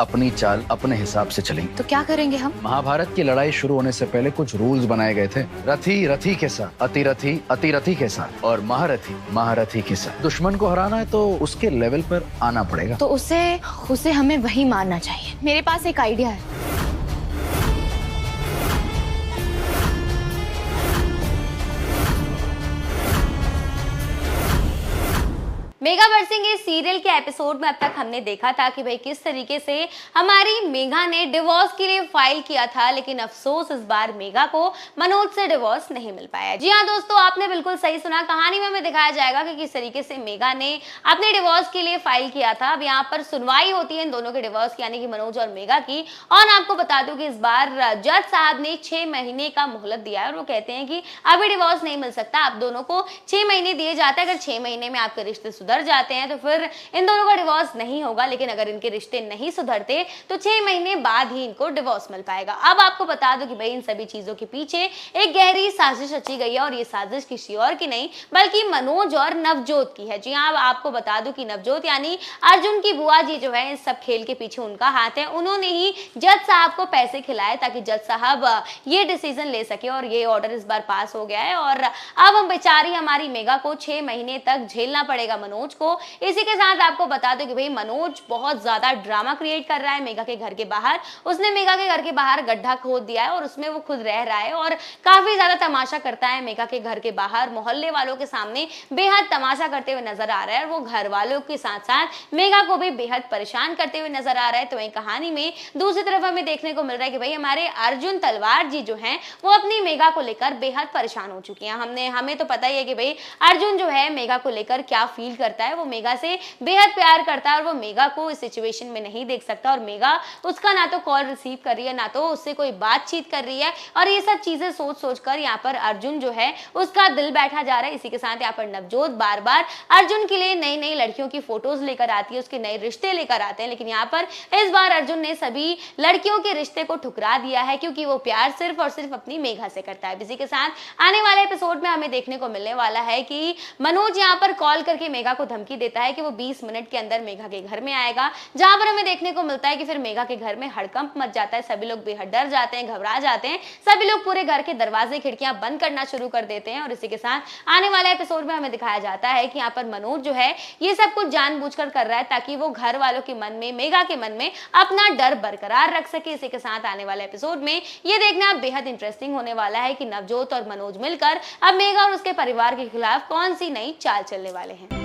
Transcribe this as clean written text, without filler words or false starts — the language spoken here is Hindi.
अपनी चाल अपने हिसाब से चलेंगे। तो क्या करेंगे हम? महाभारत की लड़ाई शुरू होने से पहले कुछ रूल्स बनाए गए थे। रथी रथी के साथ, अतिरथी अतिरथी के साथ और महारथी महारथी के साथ। दुश्मन को हराना है तो उसके लेवल पर आना पड़ेगा। तो उसे हमें वही मानना चाहिए। मेरे पास एक आइडिया है। मेगा बरसिंग इस सीरियल के एपिसोड में अब तक हमने देखा था कि भाई किस तरीके से हमारी मेघा ने डिवोर्स के लिए फाइल किया था, लेकिन अफसोस इस बार मेघा को मनोज से डिवोर्स नहीं मिल पाया। जी हाँ दोस्तों, आपने बिल्कुल सही सुना। कहानी में हमें दिखाया जाएगा कि किस तरीके से मेघा ने अपने डिवोर्स के लिए फाइल किया था। अब यहाँ पर सुनवाई होती है इन दोनों के डिवोर्स की, यानी कि मनोज और मेघा की। और आपको बता दूं कि इस बार जज साहब ने 6 महीने का मोहलत दिया है और वो कहते हैं कि अभी डिवोर्स नहीं मिल सकता। आप दोनों को 6 महीने दिए जाते हैं। अगर 6 महीने में आपके रिश्ते सुधर जाते हैं तो फिर इन दोनों का डिवोर्स नहीं होगा, लेकिन अगर इनके रिश्ते नहीं सुधरते तो 6 महीने बाद ही इनको डिवोर्स मिल पाएगा। अब आपको बता दूं कि भाई इन सभी चीजों के पीछे एक गहरी साजिश रची गई है और ये साजिश किसी और की नहीं बल्कि मनोज और नवजोत की है। जी हाँ, आपको बता दूं कि नवजोत यानी अर्जुन की बुआ जी जो है, इस सब खेल के पीछे उनका हाथ है। उन्होंने ही जज साहब को पैसे खिलाए ताकि जज साहब ये डिसीजन ले सके और ये ऑर्डर इस बार पास हो गया है। और अब हम बेचारी हमारी मेघा को 6 महीने तक झेलना पड़ेगा मनोज को। इसी के साथ आपको बता दो कि भाई मनोज बहुत ज्यादा ड्रामा क्रिएट कर रहा है मेघा के घर के बाहर। उसने मेघा के घर के बाहर गड्ढा खोद दिया है और उसमें वो खुद रह रहा है और काफी ज्यादा तमाशा करता है मेघा के घर के बाहर। मोहल्ले वालों के सामने बेहद तमाशा करते हुए नजर आ रहा है और वो घर वालों के साथ साथ मेघा को भी बेहद परेशान करते हुए नजर आ रहा है। तो वही कहानी में दूसरी तरफ हमें देखने को मिल रहा है कि भाई हमारे अर्जुन तलवार जी जो हैं वो अपनी मेघा को लेकर बेहद परेशान हो चुकी हैं। हमें तो पता ही है कि भाई अर्जुन जो है मेघा को लेकर क्या फील करता है। वो मेघा से बेहद प्यार करता है और वो मेघा को इस सिचुएशन में नहीं देख सकता और मेघा उसका ना तो कॉल रिसीव कर रही है ना तो उससे कोई बातचीत कर रही है। और ये सब चीजें सोच सोचकर यहाँ पर अर्जुन जो है उसका दिल बैठा जा रहा है। इसी के साथ यहाँ पर नवजोत बार बार अर्जुन के लिए नई नई लड़कियों की फोटोज लेकर आती है, उसके नए रिश्ते लेकर आते हैं। लेकिन यहाँ पर इस बार अर्जुन ने सभी लड़कियों के रिश्ते को ठुकरा दिया है क्योंकि वो प्यार सिर्फ और सिर्फ अपनी मेघा से करता है। इसी के साथ आने वाले एपिसोड में हमें देखने को मिलने वाला है कि मनोज यहाँ पर कॉल करके मेघा को धमकी देता है कि वो 20 मिनट के अंदर मेघा के घर में आएगा, जहां पर हमें देखने को मिलता है कि फिर मेघा के घर में हड़कंप मच जाता है। सभी लोग बेहद डर जाते हैं, घबरा जाते हैं। सभी लोग पूरे घर के दरवाजे खिड़कियां बंद करना शुरू कर देते हैं। और इसी के साथ आने वाले एपिसोड में हमें दिखाया जाता है कि यहाँ पर मनोज जो है ये सब कुछ जानबूझकर कर रहा है ताकि वो घर वालों के मन में, मेघा के मन में अपना डर बरकरार रख सके। इसी के साथ आने वाले एपिसोड में ये देखना बेहद इंटरेस्टिंग होने वाला है कि नवजोत और मनोज मिलकर अब मेघा और उसके परिवार के खिलाफ कौन सी नई चाल चलने वाले हैं।